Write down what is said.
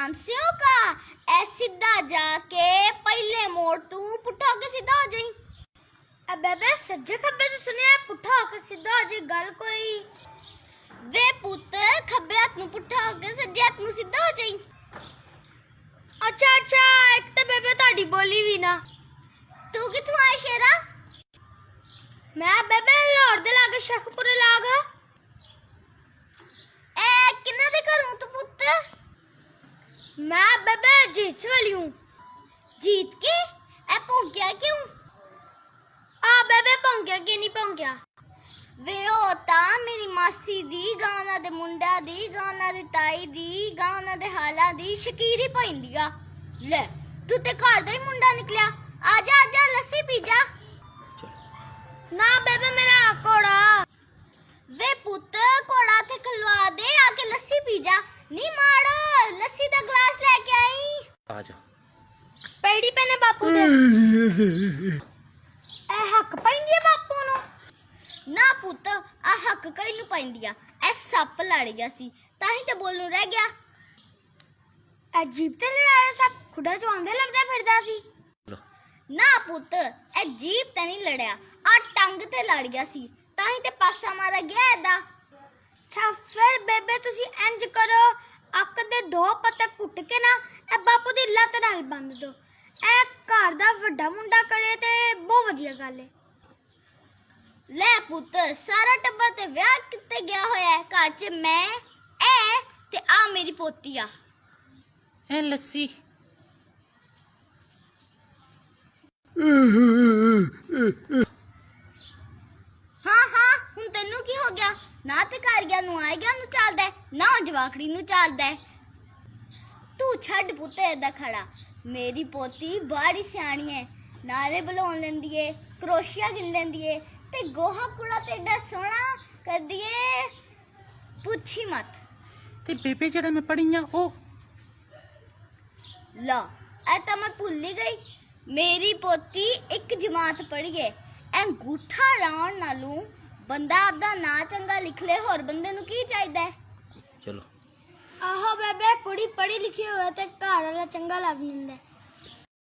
मानसियों का ऐ सीधा जाके पहले मोड़ तू पुट्ठा होके सीधा हो जाई। अब बेबे सज्जे खब्बे तो सुनिया पुट्ठा होके सीधा हो जाई गल कोई। वे पुत्त खब्बे हाथ नु पुट्ठा होके सज्जे हाथ नु सीधा हो जाई। अच्छा अच्छा एक तो बेबे ताड़ी बोली भी ना। तू किथों आए शेरा? मैं बेबे लाहौर दे लागे शेखपुरे लाग। ए किन्ना दे घर हूं तू पुत्त? मैं बेबे जीत वाली हूं। जीत के ए भौंकिया क्यों? आ बेबे भौंकिया के नहीं भौंकिया? वे होता मेरी मासी दी गाना दे मुंडा दी गाना दे ताई दी गाना दे हाला दी शकीरी पैंदिया। ले तू ते घर दा ही मुंडा निकलिया। आजा आजा लस्सी पी जा। ना बेबे मेरा कोड़ा। वे पुत्त कोड़ा थे खलवा दे आके लस्सी पी जा। नी मारो लस्सी दा ग्लास लेके आई। आजा पेड़ी पे ने बापू दे ए हक पैंदी है बापू नु। ना पुत्त आ हक कई नु पैंदिया ए सप लड़ गया सी ताही ते बोलू रह गया। अजीब ते लड़ाया सब खुदा चौंदे लगदा फिरदा सी। ना पुत्त ए जीप ते नहीं लड़या आ टंग ते लड़ गया सी ताही ते पासा मारा गया एदा। अच्छा फिर बेबे तुसी इंज करो अक दे दो पत्ते कुट के ना ए बापू दी लत नाल बंद दो। ए घर दा वड्डा मुंडा करे ते बहुत वधिया गल है। ले पुत्त सारा टब्बर ते विआह किते गया होया है घर च मैं ए ते आ मेरी पोती आ। ए लस्सी हाँ हाँ हुन तेनू की हो गया? ना ते घर गया नु आए गया नु चलदा है ना जवाकड़ी नु चलदा है। तू छड़ पुत्त एदा खड़ा। मेरी पोती बड़ी सियाणी है नाले बुलाउन लैंदी है क्रोशिया गिन लैंदी है ते गोहा कूड़ा ते एडा सोहना करदी है पुछी मत। ते बेबे जड़ा मैं पढ़ी आ ओ ला ए तो मैं भूल ही गई। मेरी पोती एक जमात पढ़ी है अंगूठा लाउन नालू बंदा आपदा ना चंगा लिख ले होर बंदे नु की चाहिदा है। चलो आहो बेबे कुड़ी पढ़ी लिखी होवे ते घर वाला चंगा लग निंदा।